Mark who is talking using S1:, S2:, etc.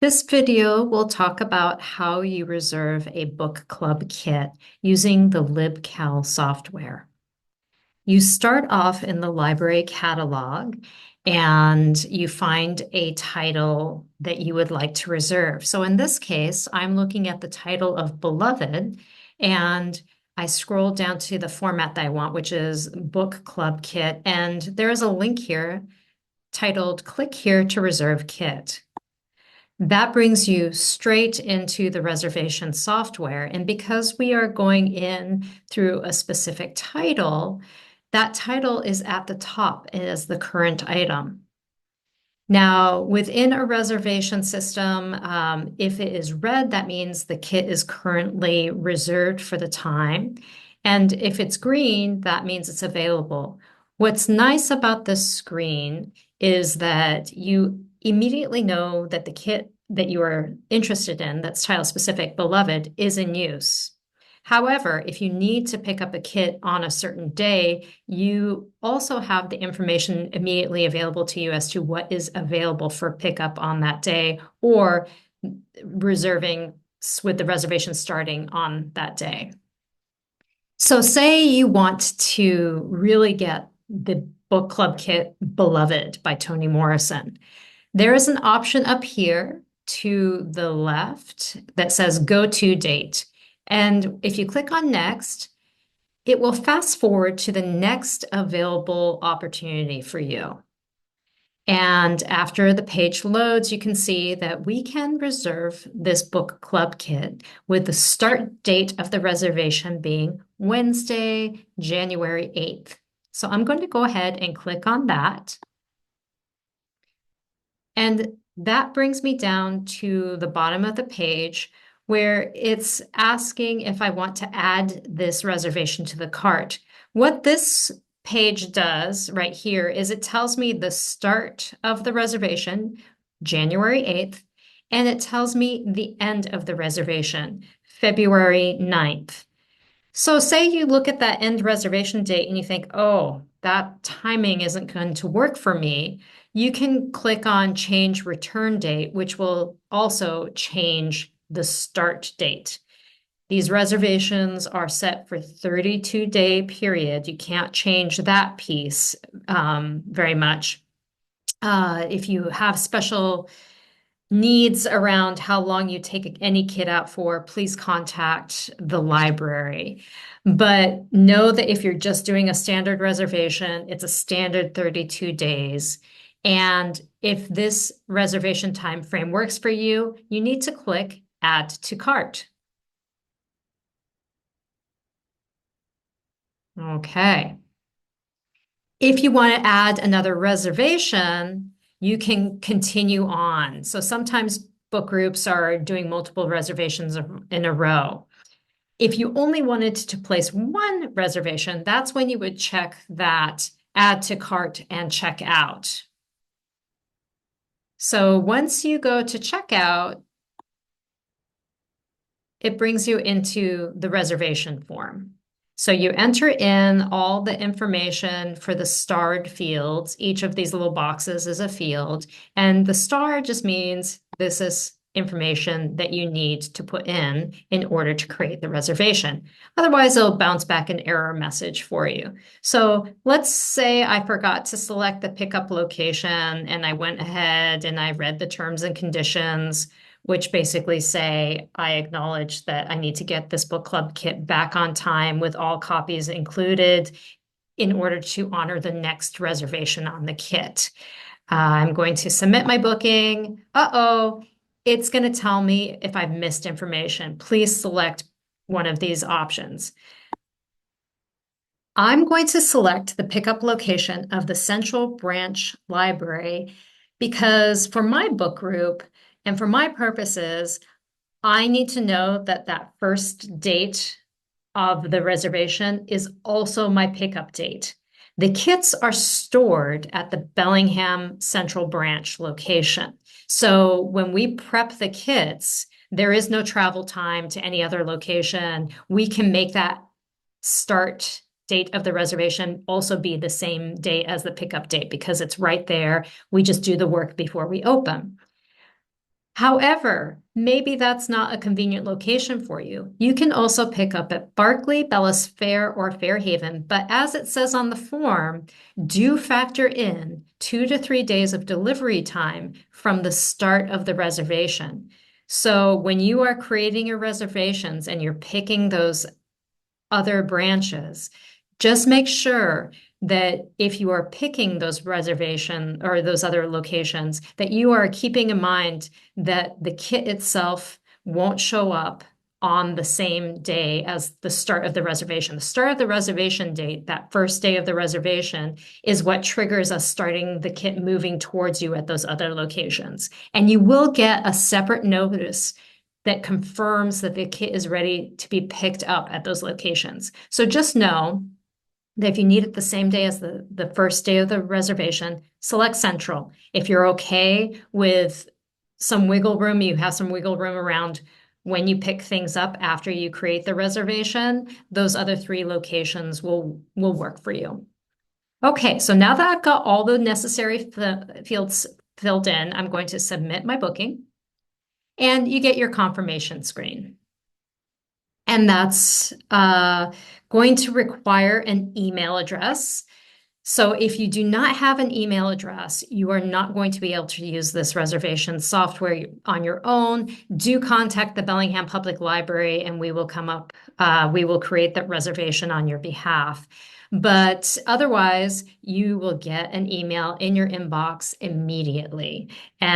S1: This video will talk about how you reserve a book club kit using the LibCal software. You start off in the library catalog and you find a title that you would like to reserve. So in this case, I'm looking at the title of Beloved, and I scroll down to the format that I want, which is Book Club Kit. And there is a link here titled Click Here to Reserve Kit. That brings you straight into the reservation software. And because we are going in through a specific title, that title is at the top as the current item. Now, within a reservation system, if it is red, that means the kit is currently reserved for the time. And if it's green, that means it's available. What's nice about this screen is that you immediately know that the kit that you are interested in, that's title specific, Beloved, is in use. However, if you need to pick up a kit on a certain day, you also have the information immediately available to you as to what is available for pickup on that day or reserving with the reservation starting on that day. So say you want to really get the book club kit Beloved by Toni Morrison. There is an option up here to the left that says go to date. And if you click on next, it will fast forward to the next available opportunity for you. And after the page loads, you can see that we can reserve this book club kit with the start date of the reservation being Wednesday, January 8th. So I'm going to go ahead and click on that. And that brings me down to the bottom of the page where it's asking if I want to add this reservation to the cart. What this page does right here is it tells me the start of the reservation, January 8th, and it tells me the end of the reservation, February 9th. So say you look at that end reservation date and you think, oh, that timing isn't going to work for me. You can click on change return date, which will also change the start date. These reservations are set for 32-day period. You can't change that piece very much. If you have special needs around how long you take any kit out for, please contact the library. But know that if you're just doing a standard reservation, it's a standard 32 days. And if this reservation time frame works for you, you need to click Add to Cart. Okay. If you want to add another reservation, you can continue on. So sometimes book groups are doing multiple reservations in a row. If you only wanted to place one reservation, that's when you would check that add to cart and check out. So once you go to checkout, it brings you into the reservation form. So you enter in all the information for the starred fields. Each of these little boxes is a field, and the star just means this is information that you need to put in order to create the reservation. Otherwise, it'll bounce back an error message for you. So let's say I forgot to select the pickup location and I went ahead and I read the terms and conditions, which basically say I acknowledge that I need to get this book club kit back on time with all copies included in order to honor the next reservation on the kit. I'm going to submit my booking. Uh-oh, it's going to tell me if I've missed information. Please select one of these options. I'm going to select the pickup location of the Central Branch Library because for my book group, and for my purposes, I need to know that that first date of the reservation is also my pickup date. The kits are stored at the Bellingham Central Branch location. So when we prep the kits, there is no travel time to any other location. We can make that start date of the reservation also be the same date as the pickup date because it's right there. We just do the work before we open. However, maybe that's not a convenient location for you. You can also pick up at Barclay, Bellis Fair, or Fairhaven, but as it says on the form, do factor in 2 to 3 days of delivery time from the start of the reservation. So when you are creating your reservations and you're picking those other branches, just make sure that if you are picking those reservation or those other locations, that you are keeping in mind that the kit itself won't show up on the same day as the start of the reservation. The start of the reservation date, that first day of the reservation, is what triggers us starting the kit moving towards you at those other locations. And you will get a separate notice that confirms that the kit is ready to be picked up at those locations. So just know that if you need it the same day as the first day of the reservation, select Central. If you're okay with some wiggle room, you have some wiggle room around when you pick things up after you create the reservation, those other 3 locations will work for you. Okay, so now that I've got all the necessary fields filled in, I'm going to submit my booking and you get your confirmation screen. And that's going to require an email address. So if you do not have an email address, you are not going to be able to use this reservation software on your own. Do contact the Bellingham Public Library and we will we will create that reservation on your behalf. But otherwise, you will get an email in your inbox immediately. And